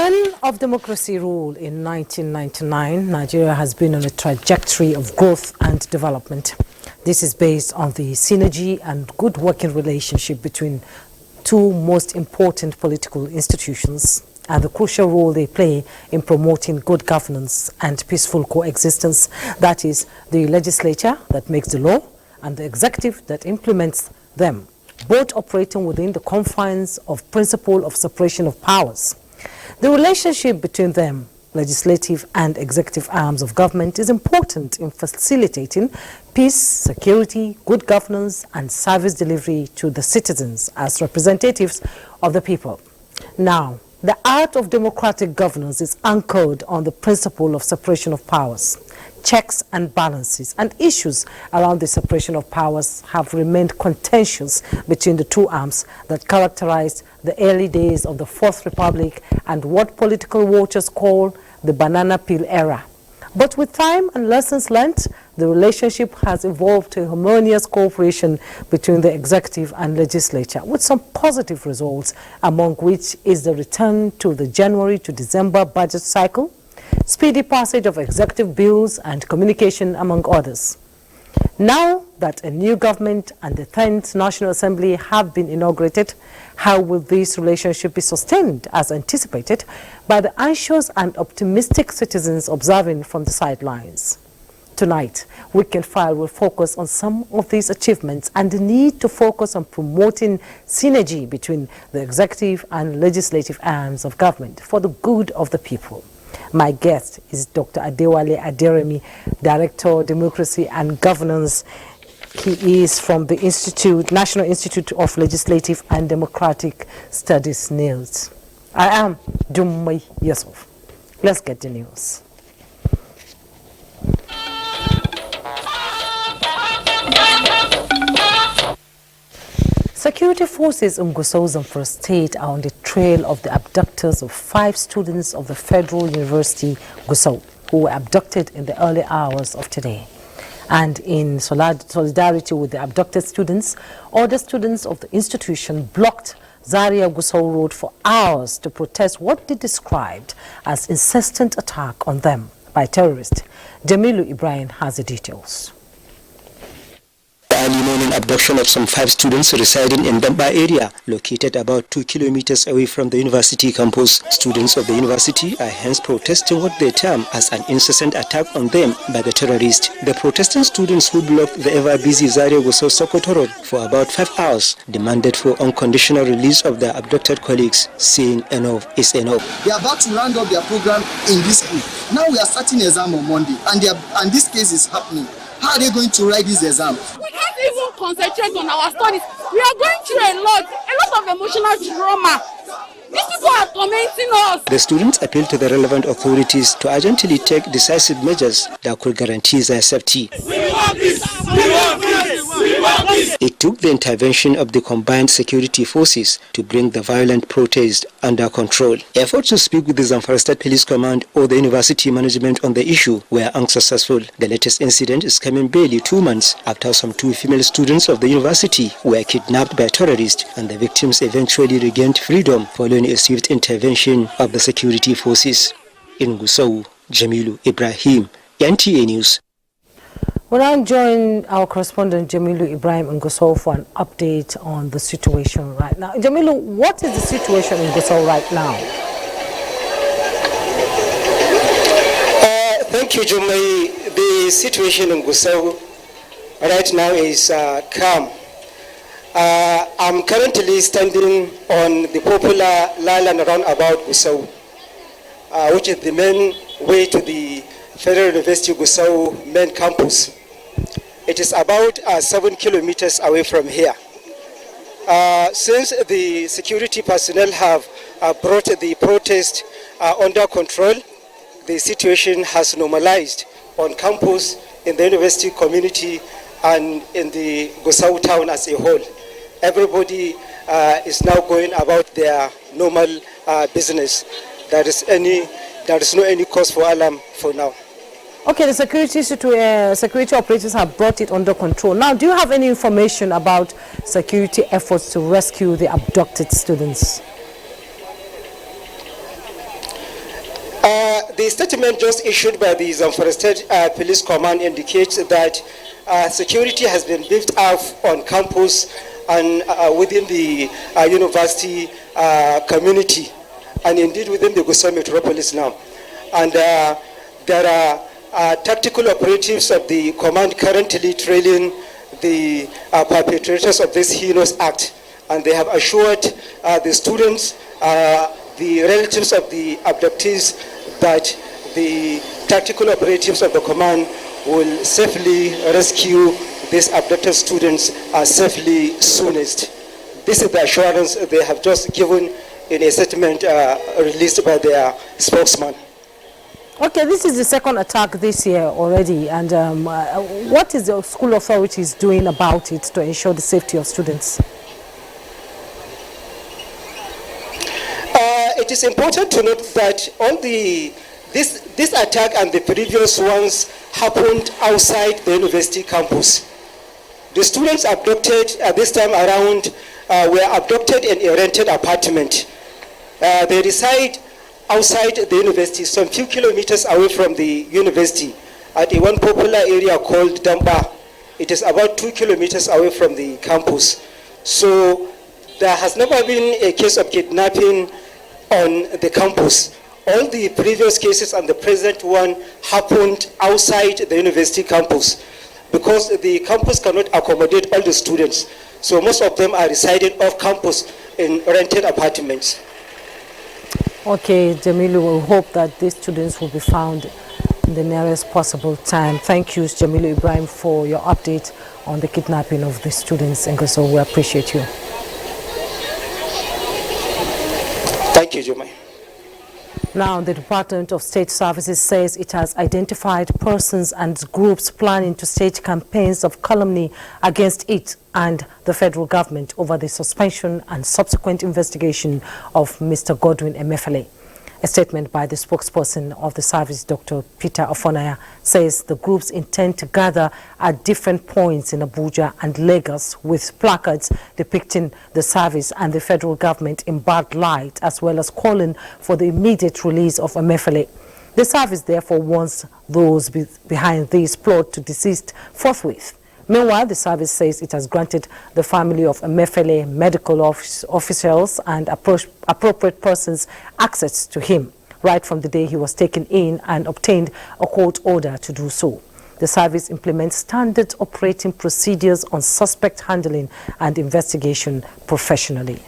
return of democracy rule in 1999, Nigeria has been on a trajectory of growth and development. This is based on the synergy and good working relationship between two most important political institutions and the crucial role they play in promoting good governance and peaceful coexistence. That is, the legislature that makes the law and the executive that implements them, both operating within the confines of principle of separation of powers. The relationship between them, legislative and executive arms of government, is important in facilitating peace, security, good governance, and service delivery to the citizens as representatives of the people. Now, the art of democratic governance is anchored on the principle of separation of powers. Checks and balances and issues around the separation of powers have remained contentious between the two arms that characterized the early days of the Fourth Republic and what political watchers call the banana peel era. But with time and lessons learnt, the relationship has evolved to a harmonious cooperation between the executive and legislature, with some positive results, among which is the return to the January to December budget cycle, speedy passage of executive bills and communication, among others. Now that a new government and the 10th National Assembly have been inaugurated, how will this relationship be sustained as anticipated by the anxious and optimistic citizens observing from the sidelines? Tonight, Weekend File will focus on some of these achievements and the need to focus on promoting synergy between the executive and legislative arms of government for the good of the people. My guest is Dr. Adewale Aderemi, Director, Democracy and Governance. He is from the National Institute of Legislative and Democratic Studies, NILS. I am Jummai Yusuf. Let's get the news. Security forces in Gusau, Zamfara State are on the trail of the abductors of 5 students of the Federal University, Gusau, who were abducted in the early hours of today. And in solidarity with the abducted students, other students of the institution blocked Zaria-Gusau Road for hours to protest what they described as incessant attack on them by terrorists. Jamilu Ibrahim has the details. Early morning abduction of some 5 students residing in Damba area, located about 2 kilometers away from the university campus. Students of the university are hence protesting what they term as an incessant attack on them by the terrorists. The protesting students who blocked the ever-busy Zaria-Gusau Sokoto Road for about 5 hours demanded for unconditional release of their abducted colleagues, saying enough is enough. They are about to round up their program in this week. Now we are starting exam on Monday, and this case is happening. How are they going to write this exam? We can't even concentrate on our studies. We are going through a lot of emotional trauma. These people are tormenting us. The students appeal to the relevant authorities to urgently take decisive measures that could guarantee their safety. We want peace! We want peace! We want peace! It took the intervention of the combined security forces to bring the violent protest under control. Efforts to speak with the Zamfara State Police Command or the university management on the issue were unsuccessful. The latest incident is coming barely 2 months after some 2 female students of the university were kidnapped by terrorists, and the victims eventually regained freedom following a swift intervention of the security forces. In Gusau, Jamilu Ibrahim, NTA News. We now join our correspondent Jamilu Ibrahim in Gusau for an update on the situation right now. Jamilu, what is the situation in Gusau right now? Thank you, Jumai. The situation in Gusau right now is calm. I'm currently standing on the popular Lalan roundabout Gusau, which is the main way to the Federal University Gusau main campus. It is about 7 kilometers away from here. Since the security personnel have brought the protest under control, the situation has normalized on campus, in the university community, and in the Gusau town as a whole. Everybody is now going about their normal business. There is no any cause for alarm for now. Okay, the security operators have brought it under control. Now, do you have any information about security efforts to rescue the abducted students? The statement just issued by the Zamfara State Police Command indicates that security has been beefed up on campus and within the university community, and indeed within the Gusau metropolis now. And there are tactical operatives of the command currently trailing the perpetrators of this heinous act, and they have assured the students, the relatives of the abductees, that the tactical operatives of the command will safely rescue these abducted students safely soonest. This is the assurance they have just given in a statement released by their spokesman. Okay, this is the second attack this year already, and what is the school authorities doing about it to ensure the safety of students? It is important to note that all this attack and the previous ones happened outside the university campus. The students abducted this time around were abducted in a rented apartment. They reside outside the university, some few kilometers away from the university, at a one popular area called Damba. It is about 2 kilometers away from the campus. So there has never been a case of kidnapping on the campus. All the previous cases and the present one happened outside the university campus, because the campus cannot accommodate all the students. So most of them are residing off campus in rented apartments. Okay, Jamilu, we hope that these students will be found in the nearest possible time. Thank you, Jamilu Ibrahim, for your update on the kidnapping of the students in Gusau. We appreciate you. Thank you, Jumai. Now, the Department of State Services says it has identified persons and groups planning to stage campaigns of calumny against it and the federal government over the suspension and subsequent investigation of Mr. Godwin Emefiele. A statement by the spokesperson of the service, Dr. Peter Ofonaya, says the groups intend to gather at different points in Abuja and Lagos with placards depicting the service and the federal government in bad light, as well as calling for the immediate release of Emefiele. The service therefore wants those behind this plot to desist forthwith. Meanwhile, the service says it has granted the family of Emefiele, medical officials and appropriate persons access to him right from the day he was taken in and obtained a court order to do so. The service implements standard operating procedures on suspect handling and investigation professionally.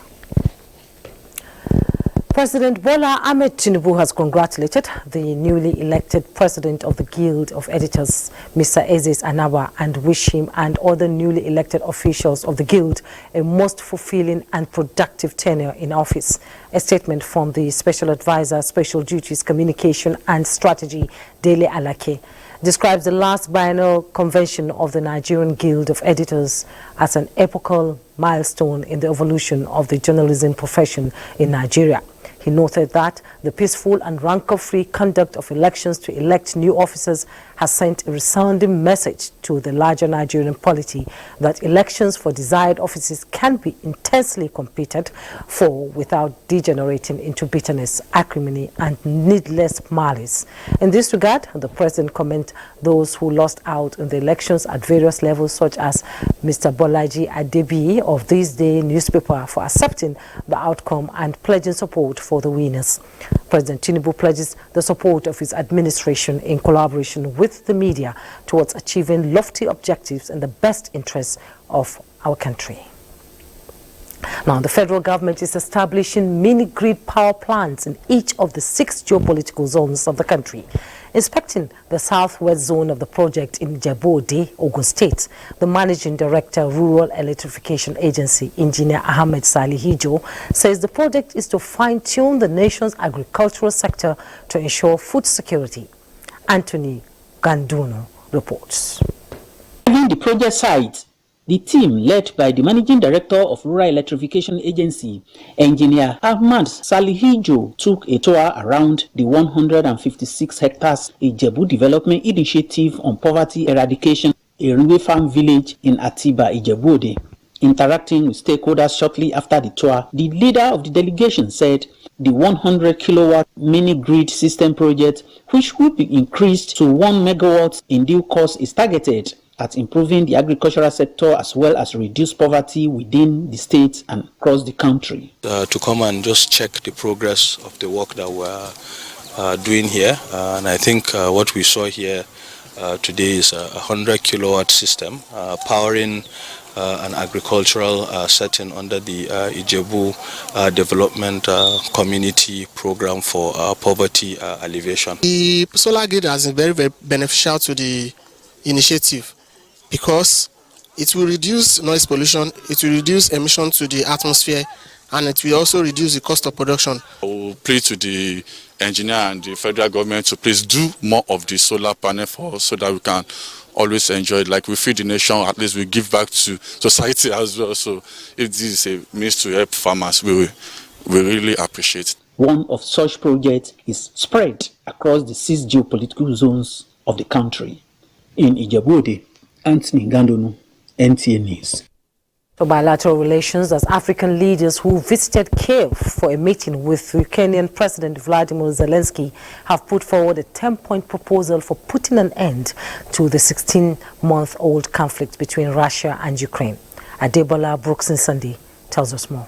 President Bola Ahmed Tinubu has congratulated the newly elected president of the Guild of Editors, Mr. Ezes Anawa, and wish him and other newly elected officials of the Guild a most fulfilling and productive tenure in office. A statement from the Special Advisor, Special Duties, Communication and Strategy, Dele Alake, describes the last biennial convention of the Nigerian Guild of Editors as an epochal milestone in the evolution of the journalism profession in Nigeria. He noted that the peaceful and rancor-free conduct of elections to elect new officers has sent a resounding message to the larger Nigerian polity that elections for desired offices can be intensely competed for without degenerating into bitterness, acrimony, and needless malice. In this regard, the president commended those who lost out in the elections at various levels, such as Mr. Bolaji Adebi of This Day newspaper, for accepting the outcome and pledging support for the winners. President Tinubu pledges the support of his administration in collaboration with the media towards achieving lofty objectives in the best interests of our country. Now, the federal government is establishing mini-grid power plants in each of the 6 geopolitical zones of the country. Inspecting the southwest zone of the project in Ijebode, Ogun State, the Managing Director, Rural Electrification Agency, Engineer Ahmed Salihijo, says the project is to fine-tune the nation's agricultural sector to ensure food security. Anthony Ganduno reports. Leaving the project site, the team led by the Managing Director of Rural Electrification Agency, Engineer Ahmad Salihijo, took a tour around the 156 hectares Ijebu Development Initiative on Poverty Eradication, a rural farm village in Atiba, Ijebode. Interacting with stakeholders shortly after the tour, the leader of the delegation said the 100 kilowatt mini grid system project, which will be increased to 1 megawatt in due course, is targeted at improving the agricultural sector as well as reduce poverty within the state and across the country. To come and just check the progress of the work that we're doing here, and I think what we saw here today is a 100 kilowatt system powering an agricultural setting under the Ijebu Development Community Program for Poverty Alleviation. The solar grid has been very, very beneficial to the initiative because it will reduce noise pollution, it will reduce emission to the atmosphere, and it will also reduce the cost of production. I will plead to the engineer and the federal government to please do more of the solar panel for us so that we can always enjoy it. Like we feed the nation, at least we give back to society as well. So if this is a means to help farmers, we really appreciate it. One of such projects is spread across the 6 geopolitical zones of the country. In Ijebu, Anthony Gandonu, NTA News. For bilateral relations, as African leaders who visited Kiev for a meeting with Ukrainian President Vladimir Zelensky have put forward a 10-point proposal for putting an end to the 16-month-old conflict between Russia and Ukraine. Adebola Brooks in Sunday tells us more.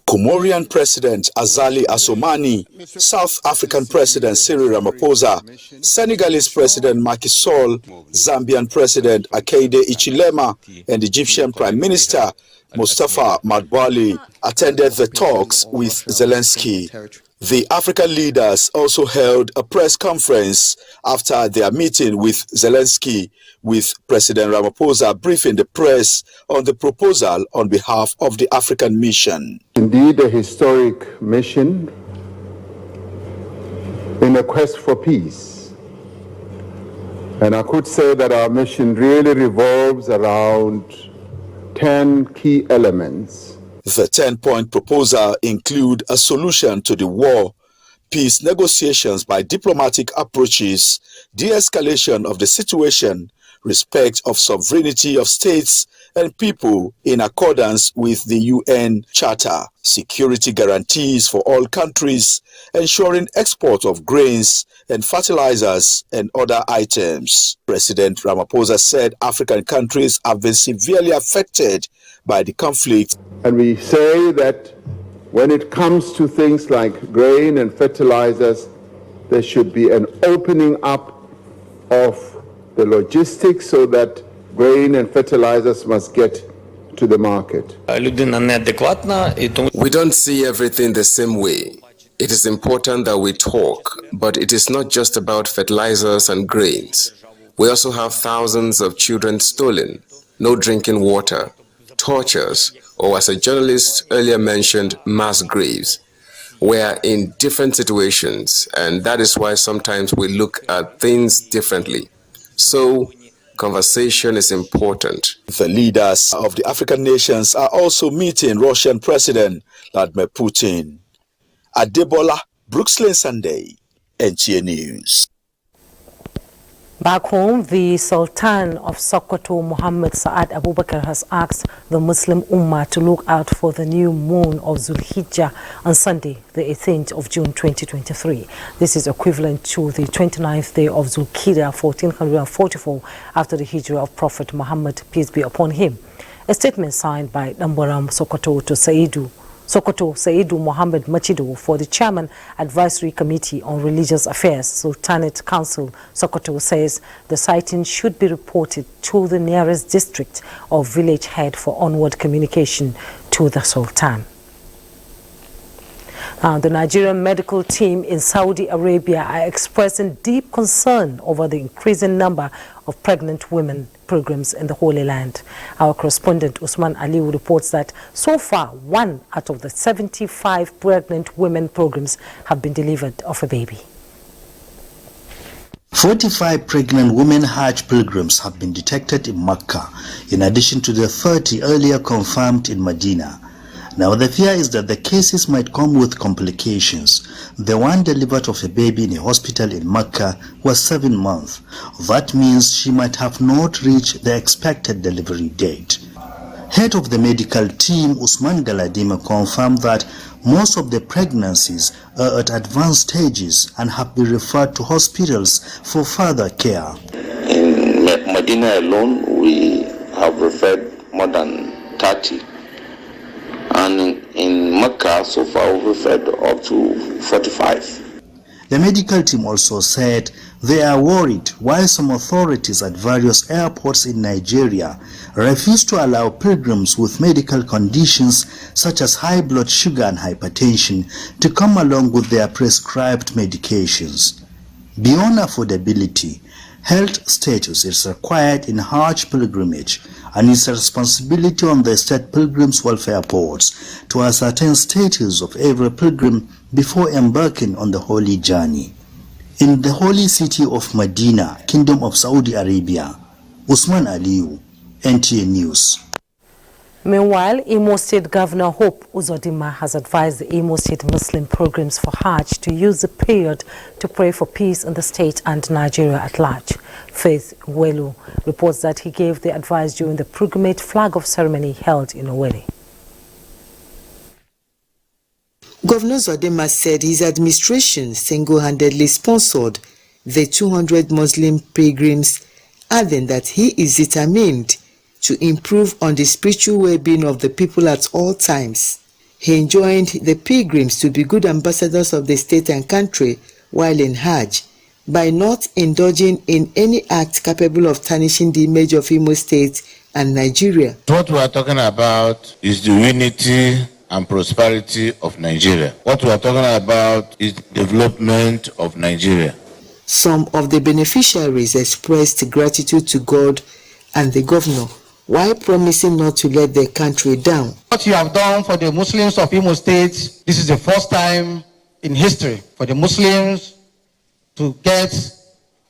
Comorian President Azali Assoumani, South African President Cyril Ramaphosa, Senegalese President Macky Sall, Zambian President Hakainde Hichilema, and Egyptian Prime Minister Mustafa Madbouly attended the talks with Zelensky. The African leaders also held a press conference after their meeting with Zelensky, with President Ramaphosa briefing the press on the proposal on behalf of the African mission. Indeed, a historic mission in a quest for peace. And I could say that our mission really revolves around 10 key elements. The 10-point proposal include a solution to the war, peace negotiations by diplomatic approaches, de-escalation of the situation, respect of sovereignty of states and people in accordance with the UN Charter, security guarantees for all countries, ensuring export of grains and fertilizers and other items. President Ramaphosa said African countries have been severely affected by the conflict. And we say that when it comes to things like grain and fertilizers, there should be an opening up of the logistics so that grain and fertilizers must get to the market. We don't see everything the same way. It is important that we talk, but it is not just about fertilizers and grains. We also have thousands of children stolen, no drinking water, tortures, or as a journalist earlier mentioned, mass graves. We are in different situations, and that is why sometimes we look at things differently. So, conversation is important. The leaders of the African nations are also meeting Russian President Vladimir Putin. Adebola Brooks Sunday, NTA News. Back home, the Sultan of Sokoto, Muhammad Saad Abubakar, has asked the Muslim Ummah to look out for the new moon of Zulhijjah on Sunday, the 18th of June 2023. This is equivalent to the 29th day of Zulqa'dah 1444 after the hijrah of Prophet Muhammad, peace be upon him. A statement signed by Dambaram Sokoto to Saidu Muhammad Machido for the Chairman Advisory Committee on Religious Affairs, Sultanate Council, Sokoto, says the sighting should be reported to the nearest district or village head for onward communication to the Sultan. The Nigerian medical team in Saudi Arabia are expressing deep concern over the increasing number of pregnant women pilgrims in the Holy Land. Our correspondent Usman Aliu reports that so far 1 out of the 75 pregnant women pilgrims have been delivered of a baby. 45 pregnant women Hajj pilgrims have been detected in Mecca, in addition to the 30 earlier confirmed in Medina. Now the fear is that the cases might come with complications. The one delivered of a baby in a hospital in Mecca was 7 months. That means she might have not reached the expected delivery date. Head of the medical team, Usman Galadima, confirmed that most of the pregnancies are at advanced stages and have been referred to hospitals for further care. In Medina alone, we have referred more than 30. And in Mecca, so far, we've referred up to 45. The medical team also said they are worried why some authorities at various airports in Nigeria refuse to allow pilgrims with medical conditions such as high blood sugar and hypertension to come along with their prescribed medications. Beyond affordability, health status is required in Hajj pilgrimage, and it's a responsibility on the state pilgrims welfare boards to ascertain status of every pilgrim before embarking on the holy journey. In the holy city of Medina, Kingdom of Saudi Arabia, Usman Aliyu, NTA News. Meanwhile, Imo State Governor Hope Uzodinma has advised the Imo State Muslim pilgrims for Hajj to use the period to pray for peace in the state and Nigeria at large. Faith Welu reports that he gave the advice during the pilgrimage flag-off ceremony held in Owerri. Governor Uzodinma said his administration single-handedly sponsored the 200 Muslim pilgrims, adding that he is determined to improve on the spiritual well-being of the people at all times. He enjoined the pilgrims to be good ambassadors of the state and country while in Hajj by not indulging in any act capable of tarnishing the image of Imo State and Nigeria. What we are talking about is the unity and prosperity of Nigeria. What we are talking about is development of Nigeria. Some of the beneficiaries expressed gratitude to God and the governor, while promising not to let their country down. What you have done for the Muslims of Imo State, this is the first time in history for the Muslims to get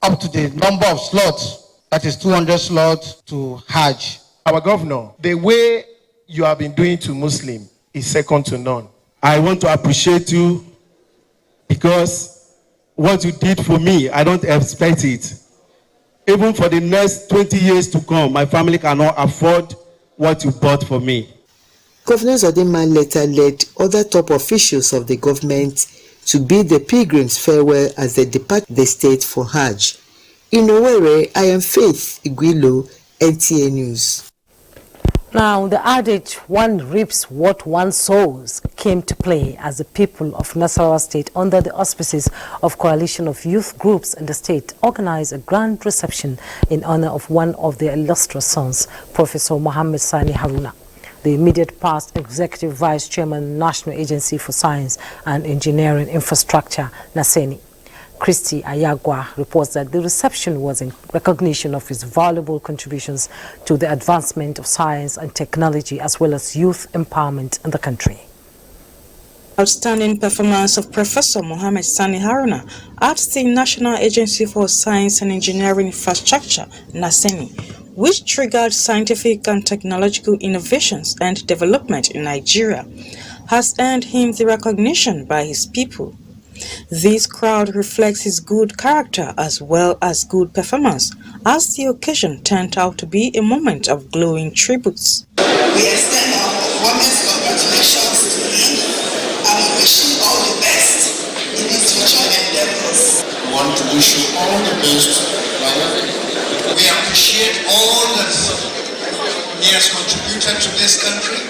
up to the number of slots, that is 200 slots to Hajj. Our governor, the way you have been doing to Muslim is second to none. I want to appreciate you because what you did for me, I don't expect it. Even for the next 20 years to come, my family cannot afford what you bought for me. Governor Uzodinma later led other top officials of the government to bid the pilgrims farewell as they depart the state for Hajj. In Owerri, I am Faith Igwilo, NTA News. Now, the adage, one reaps what one sows, came to play as the people of Nasarawa State, under the auspices of Coalition of Youth Groups in the state, organized a grand reception in honor of one of their illustrious sons, Professor Mohammed Sani Haruna, the immediate past Executive Vice Chairman, National Agency for Science and Engineering Infrastructure, NASENI. Christy Ayagwa reports that the reception was in recognition of his valuable contributions to the advancement of science and technology as well as youth empowerment in the country. Outstanding performance of Professor Mohammed Sani Haruna at the National Agency for Science and Engineering Infrastructure, NASENI, which triggered scientific and technological innovations and development in Nigeria, has earned him the recognition by his people. This crowd reflects his good character as well as good performance, as the occasion turned out to be a moment of glowing tributes. We extend our warmest congratulations to him and we wish him all the best in his future endeavors. We want to wish you all the best. We appreciate all that he has contributed to this country.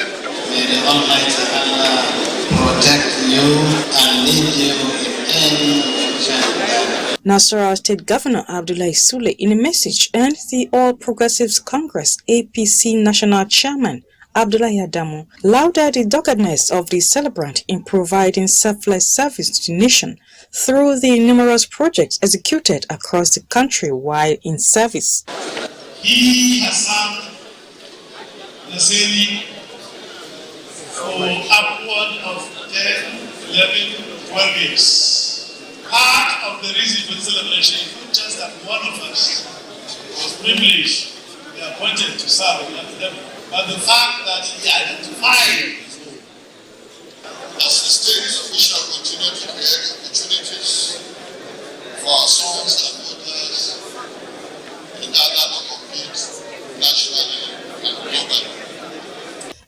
May the Almighty Allah protect you and lead you in China. Nasarawa State Governor Abdullahi Sule, in a message, and the All Progressives Congress APC National Chairman Abdullahi Adamu lauded the doggedness of the celebrant in providing selfless service to the nation through the numerous projects executed across the country while in service. He has served the city for upward of 10, 11, 12 years. Part of the reason for the celebration is not just that one of us was privileged to be appointed to serve in academia, but the fact that he identified his own. As the state, we shall continue to create opportunities for our sons and daughters in order to compete nationally and globally.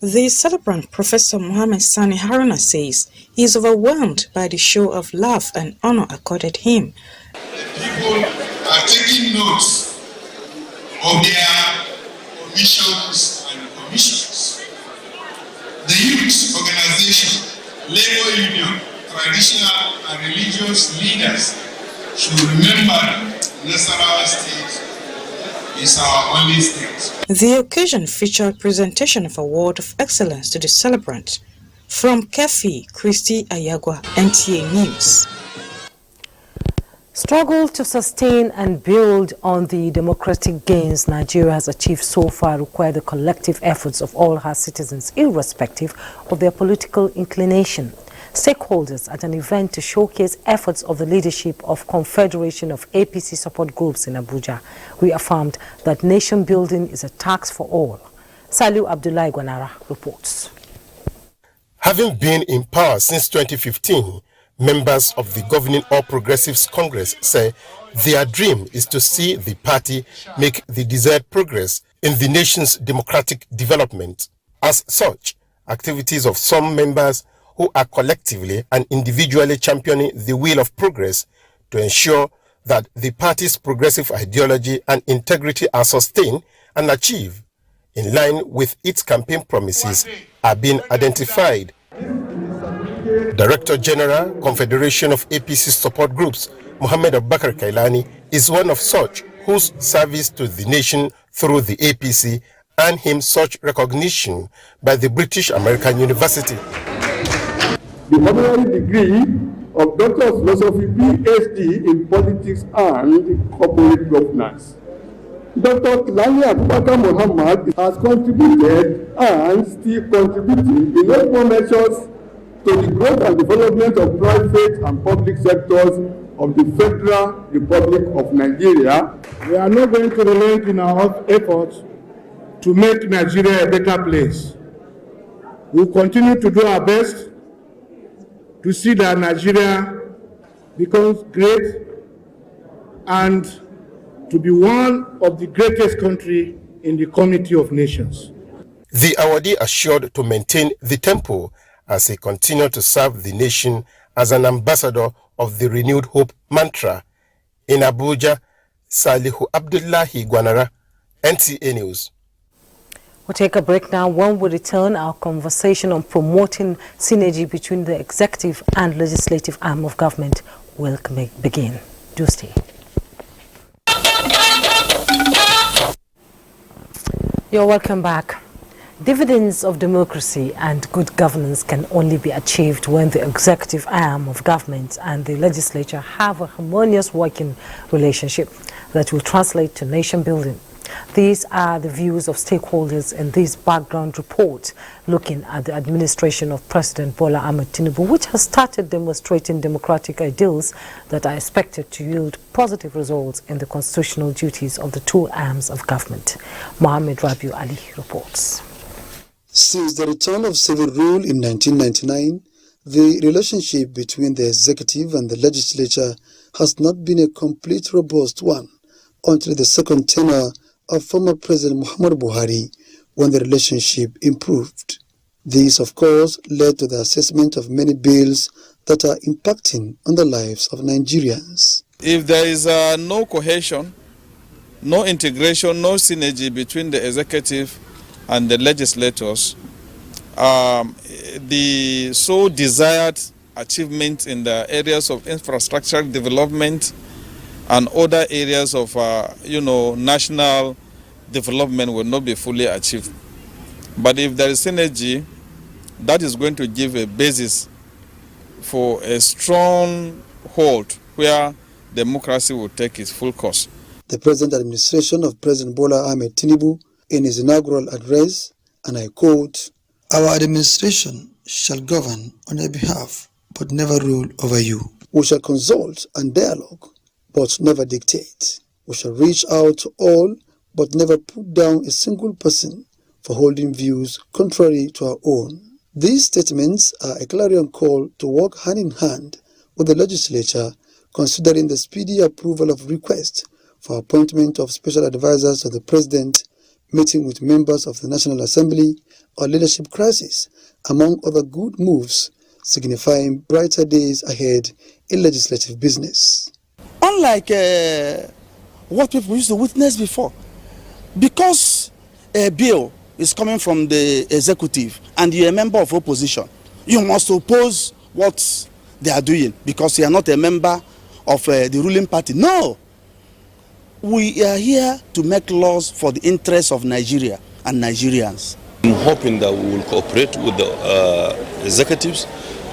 The celebrant, Professor Mohammed Sani Haruna, says he is overwhelmed by the show of love and honor accorded him. People are taking notes of their omissions and commissions. The youth organization, labor union, traditional and religious leaders should remember Nasarawa State is our only state. The occasion featured presentation of Award of Excellence to the celebrant. From Kefi, Christy Ayagwa, NTA News. Struggle to sustain and build on the democratic gains Nigeria has achieved so far require the collective efforts of all her citizens, irrespective of their political inclination. Stakeholders at an event to showcase efforts of the leadership of Confederation of APC support groups in Abuja reaffirmed that nation building is a task for all. Saliu Abdullahi Gwanara reports. Having been in power since 2015, members of the governing All Progressives Congress say their dream is to see the party make the desired progress in the nation's democratic development. As such, activities of some members who are collectively and individually championing the wheel of progress to ensure that the party's progressive ideology and integrity are sustained and achieved in line with its campaign promises are being identified. Director General, Confederation of APC Support Groups, Mohammed Abubakar Kailani, is one of such whose service to the nation through the APC earned him such recognition by the British American University. The honorary degree of Doctor of Philosophy, PhD in Politics and Corporate Governance. Dr. Kailani Abubakar Muhammad has contributed and still contributing in multiple measures to the growth and development of private and public sectors of the Federal Republic of Nigeria. We are not going to relent in our efforts to make Nigeria a better place. We will continue to do our best to see that Nigeria becomes great and to be one of the greatest countries in the community of nations. The awardee assured to maintain the tempo as he continued to serve the nation as an ambassador of the renewed hope mantra. In Abuja, Salihu Abdullahi Gwanara, NTA News. We'll take a break now. When we return, our conversation on promoting synergy between the executive and legislative arm of government will begin. Do stay. You're welcome back. Dividends of democracy and good governance can only be achieved when the executive arm of government and the legislature have a harmonious working relationship that will translate to nation building. These are the views of stakeholders in this background report looking at the administration of President Bola Ahmed Tinubu, which has started demonstrating democratic ideals that are expected to yield positive results in the constitutional duties of the two arms of government. Mohammed Rabiu Ali reports. Since the return of civil rule in 1999, the relationship between the executive and the legislature has not been a complete robust one until the second tenure of former President Muhammadu Buhari, when the relationship improved. This, of course, led to the assessment of many bills that are impacting on the lives of Nigerians. If there is no cohesion, no integration, no synergy between the executive and the legislators, the so desired achievements in the areas of infrastructure development and other areas of national development will not be fully achieved. But if there is synergy, that is going to give a basis for a strong hold where democracy will take its full course. The present administration of President Bola Ahmed Tinubu, in his inaugural address, and I quote, "Our administration shall govern on your behalf, but never rule over you. We shall consult and dialogue, but never dictate. We shall reach out to all, but never put down a single person for holding views contrary to our own." These statements are a clarion call to work hand in hand with the legislature, considering the speedy approval of requests for appointment of special advisors to the president, meeting with members of the National Assembly on leadership crisis, among other good moves, signifying brighter days ahead in legislative business. Unlike what people used to witness before, because a bill is coming from the executive and you're a member of opposition, you must oppose what they are doing because you are not a member of the ruling party. No! We are here to make laws for the interests of Nigeria and Nigerians. I'm hoping that we will cooperate with the executives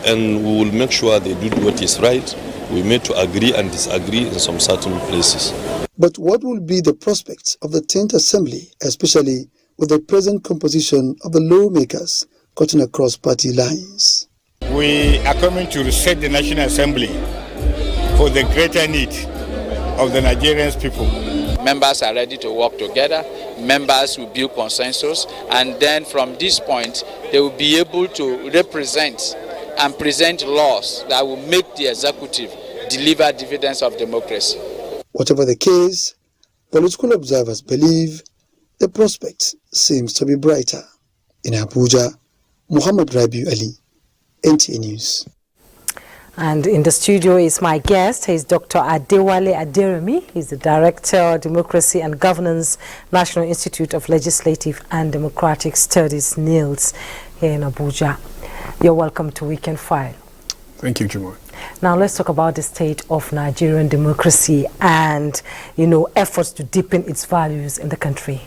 and we will make sure they do what is right. We may to agree and disagree in some certain places. But what will be the prospects of the 10th Assembly, especially with the present composition of the lawmakers cutting across party lines? We are coming to reset the National Assembly for the greater need of the Nigerian people. Members are ready to work together. Members will build consensus, and then from this point, they will be able to represent and present laws that will make the executive deliver dividends of democracy. Whatever the case, political observers believe the prospect seems to be brighter. In Abuja, Muhammad Rabiu Ali, NTA News. And in the studio is my guest. He's Dr. Adewale Aderemi. He's the Director, Democracy and Governance, National Institute of Legislative and Democratic Studies, NILS, here in Abuja. You're welcome to Weekend File. Thank you, Jumar. Now let's talk about the state of Nigerian democracy and, efforts to deepen its values in the country.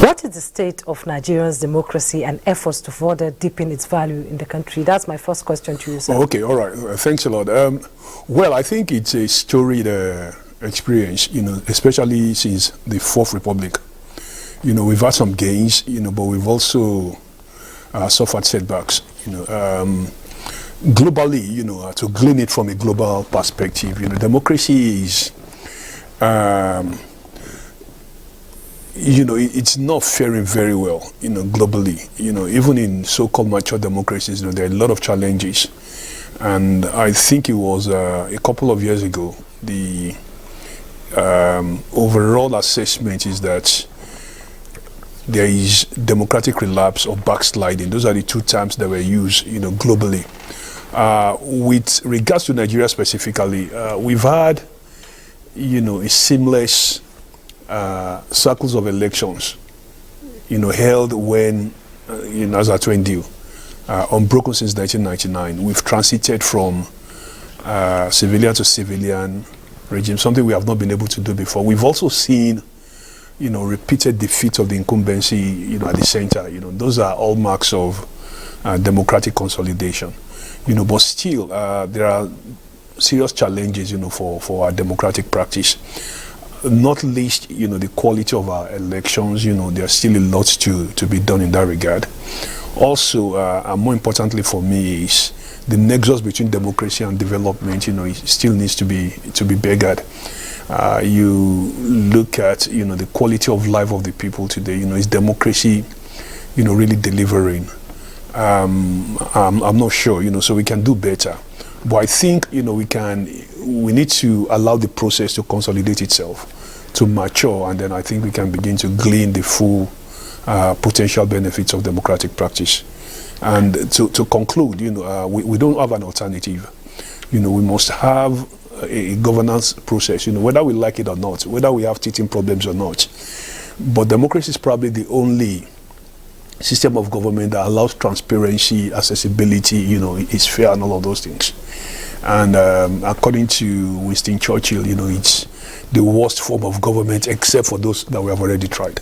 What is the state of Nigeria's democracy and efforts to further deepen its value in the country? That's my first question to you, sir. Okay, all right. Thanks a lot. Well, I think it's a storied experience, especially since the Fourth Republic. We've had some gains, but we've also suffered setbacks. Globally, to glean it from a global perspective, democracy is, it's not faring very well, globally. Even in so-called mature democracies, there are a lot of challenges. And I think it was a couple of years ago, the overall assessment is that there is democratic relapse or backsliding. Those are the two terms that were used, globally. With regards to Nigeria specifically, we've had, a seamless cycles of elections, held when, as I told you, unbroken since 1999. We've transited from civilian to civilian regime, something we have not been able to do before. We've also seen, repeated defeat of the incumbency, at the center. Those are all marks of democratic consolidation. But still, there are serious challenges, for our democratic practice. Not least, the quality of our elections. There's still a lot to be done in that regard. Also, and more importantly for me, is the nexus between democracy and development. It still needs to be beggared. You look at, the quality of life of the people today. Is democracy, really delivering? I'm not sure. So we can do better. But I think, we need to allow the process to consolidate itself, to mature, and then I think we can begin to glean the full potential benefits of democratic practice. And to conclude, we don't have an alternative. We must have a governance process, whether we like it or not, whether we have teething problems or not. But democracy is probably the only system of government that allows transparency, accessibility, is fair and all of those things. And according to Winston Churchill, it's the worst form of government except for those that we have already tried.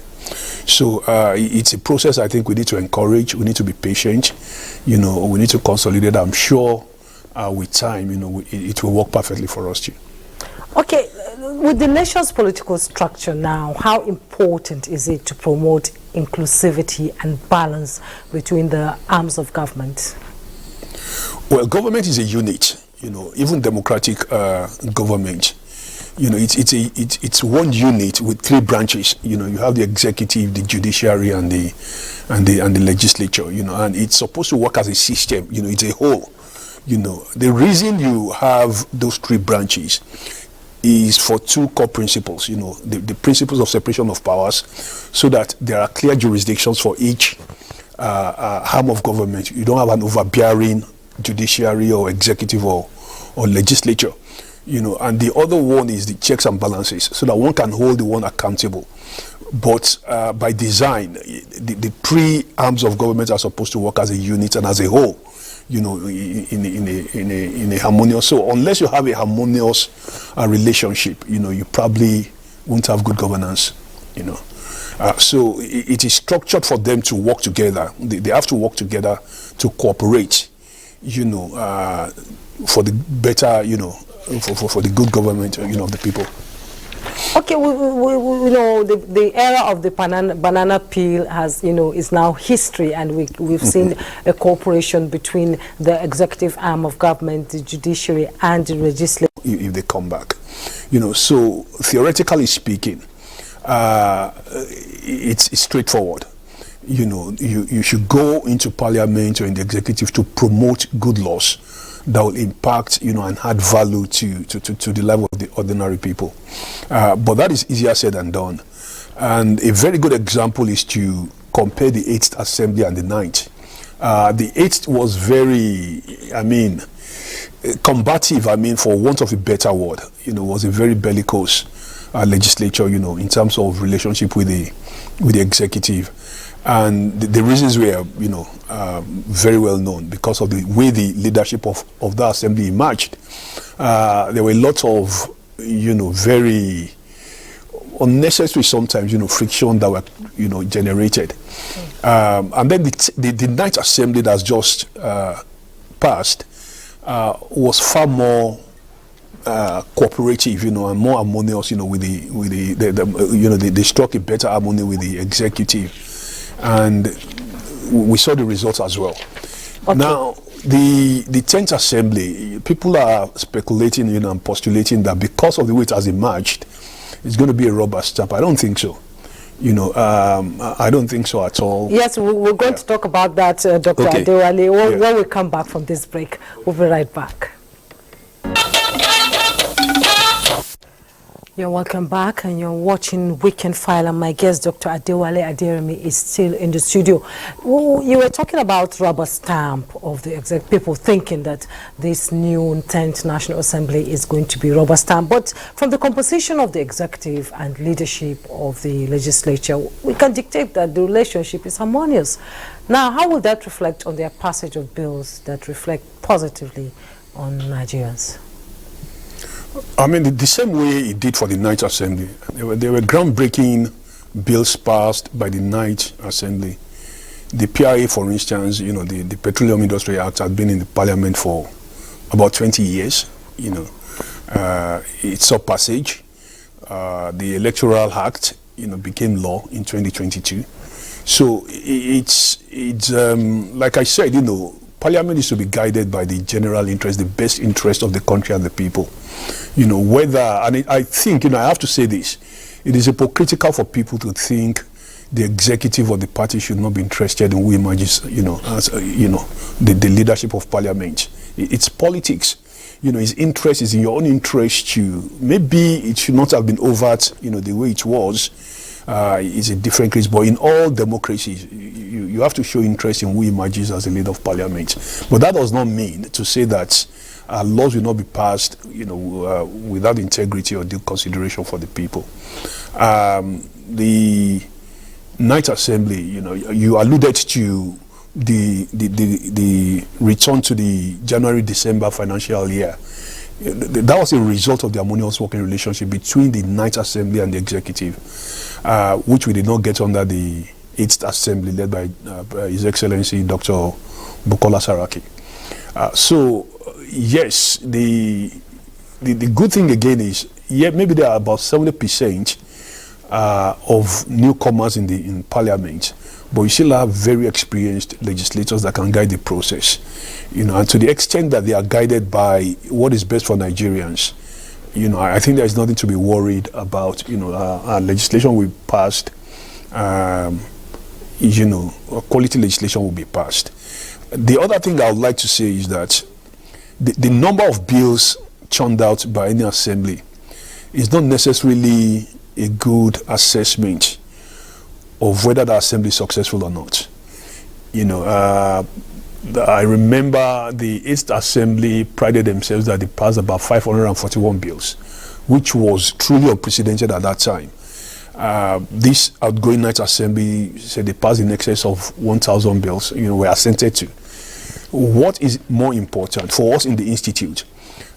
So it's a process I think we need to encourage. We need to be patient. We need to consolidate. I'm sure with time, it will work perfectly for us too. Okay, with the nation's political structure now, how important is it to promote inclusivity and balance between the arms of government? Well, government is a unit, even democratic government. It's one unit with three branches. You have the executive, the judiciary, and the legislature. And it's supposed to work as a system. It's a whole. You know, the reason you have those three branches is for two core principles, you know, the principles of separation of powers, so that there are clear jurisdictions for each arm of government. You don't have an overbearing judiciary or executive or legislature, you know. And the other one is the checks and balances, so that one can hold the one accountable. But by design, the three arms of government are supposed to work as a unit and as a whole, you know, in a harmonious. So unless you have a harmonious relationship, you know, you probably won't have good governance, you know. So it is structured for them to work together. They have to work together to cooperate, you know, for the better, you know, for the good government, you know, of the people. Okay, we know the era of the banana peel has, you know, is now history, and we've seen a cooperation between the executive arm of government, the judiciary, and the legislature. If they come back, you know, so theoretically speaking, it's straightforward. You know, you should go into parliament or in the executive to promote good laws that will impact, you know, and add value to the life of the ordinary people. But that is easier said than done. And a very good example is to compare the 8th Assembly and the 9th. The 8th was very, I mean, combative, I mean, for want of a better word. You know, was a very bellicose legislature, you know, in terms of relationship with the executive. And the reasons were, you know, very well known because of the way the leadership of the assembly emerged. There were a lot of, you know, very unnecessary sometimes, you know, friction that were, you know, generated. And then the ninth assembly that's just passed was far more cooperative, you know, and more harmonious, you know, with the you know, they struck a better harmony with the executive. And we saw the results as well. Okay. Now, the 10th Assembly, people are speculating, you know, and postulating that because of the way it has emerged, it's going to be a rubber stamp. I don't think so. You know, I don't think so at all. Yes, we're going to talk about that, Dr. Okay. Adewale, when we come back from this break. We'll be right back. You're welcome back, and you're watching Weekend File, and my guest, Dr. Adewale Aderemi, is still in the studio. You were talking about rubber stamp of the people thinking that this new 10th National Assembly is going to be rubber stamp. But from the composition of the executive and leadership of the legislature, we can dictate that the relationship is harmonious. Now, how will that reflect on their passage of bills that reflect positively on Nigerians? I mean, the same way it did for the 9th Assembly. There were groundbreaking bills passed by the 9th Assembly. The PIA, for instance, you know, the Petroleum Industry Act had been in the Parliament for about 20 years. You know, it saw passage. The Electoral Act, you know, became law in 2022. So it's like I said, you know, Parliament is to be guided by the general interest, the best interest of the country and the people. You know, whether, and I think, you know, I have to say this, it is hypocritical for people to think the executive or the party should not be interested in who emerges, you know, as, you know, the leadership of Parliament. It's politics. You know, his interest is in your own interest too. Maybe it should not have been overt, you know, the way it was. It's a different case, but in all democracies, you have to show interest in who emerges as the leader of Parliament. But that does not mean to say that laws will not be passed, you know, without integrity or due consideration for the people. The 9th Assembly, you know, you alluded to the return to the January-December financial year. That was a result of the harmonious working relationship between the 9th Assembly and the executive, which we did not get under the 8th Assembly led by His Excellency Dr. Bukola Saraki. So, yes, the good thing again is, yeah, maybe there are about 70% of newcomers in Parliament, but you still have very experienced legislators that can guide the process, you know, and to the extent that they are guided by what is best for Nigerians, you know, I think there is nothing to be worried about. You know, our legislation will be passed, you know, quality legislation will be passed. The other thing I would like to say is that the number of bills churned out by any assembly is not necessarily a good assessment of whether the assembly is successful or not. I remember the 8th Assembly prided themselves that they passed about 541 bills, which was truly unprecedented at that time. This outgoing 9th Assembly said they passed in excess of 1,000 bills, were assented to. What is more important for us in the Institute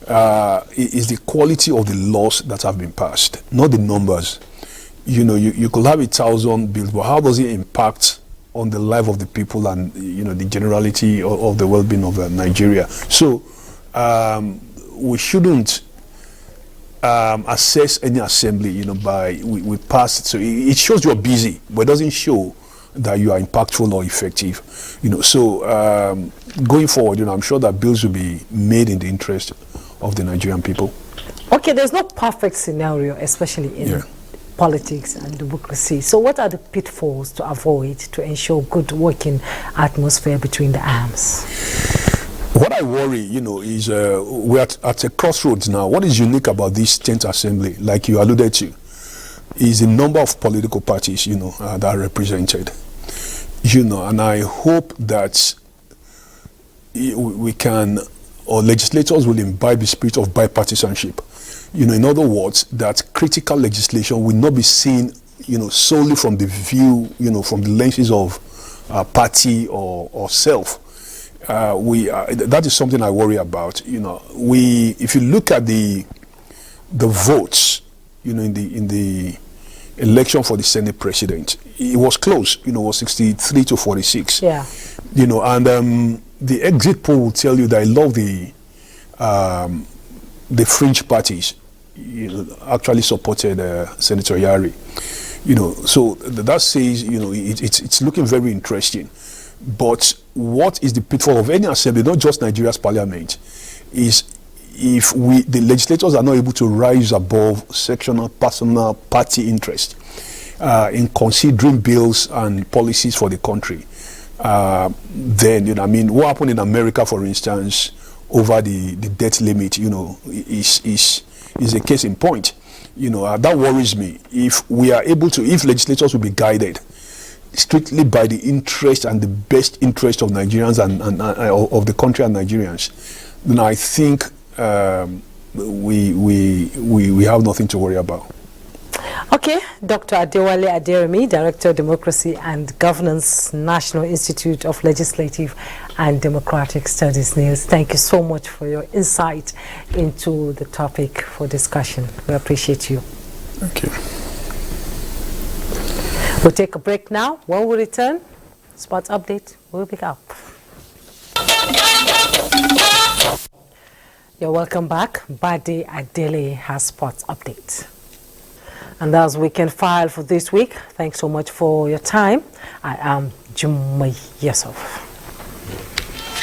is the quality of the laws that have been passed, not the numbers. You could have 1,000 bills, but how does it impact on the life of the people and the generality of the well-being of Nigeria? So we shouldn't assess any assembly by we passed. So it shows you're busy, but it doesn't show that you are impactful or effective. So going forward, I'm sure that bills will be made in the interest of the Nigerian people. Okay, there's no perfect scenario, especially in politics and democracy. So what are the pitfalls to avoid to ensure good working atmosphere between the arms? What I worry, is we're at a crossroads now. What is unique about this 10th Assembly, like you alluded to, is the number of political parties, that are represented. And I hope that we can, or legislators will imbibe the spirit of bipartisanship. In other words, that critical legislation will not be seen, solely from the view, from the lenses of party or self. That is something I worry about. If you look at the votes, in the election for the Senate president, it was close. It was 63 to 46. Yeah. And the exit poll will tell you that a lot of the fringe parties, actually supported Senator Yari. So that says, it's looking very interesting. But what is the pitfall of any assembly, not just Nigeria's parliament, is if the legislators are not able to rise above sectional, personal, party interest in considering bills and policies for the country, then, what happened in America, for instance, over the debt limit, is a case in point. That worries me. If we are able to, if legislators will be guided strictly by the interest and the best interest of Nigerians and of the country and Nigerians, then I think we have nothing to worry about. Okay, Dr. Adewale Aderemi, Director of Democracy and Governance, National Institute of Legislative and Democratic Studies, NILS. Thank you so much for your insight into the topic for discussion. We appreciate you. Thank you. We'll take a break now. When we return, sports update will pick up. You're welcome back. Bade Adele has sports update. And that's Weekend File for this week. Thanks so much for your time. I am Jumai Yesov.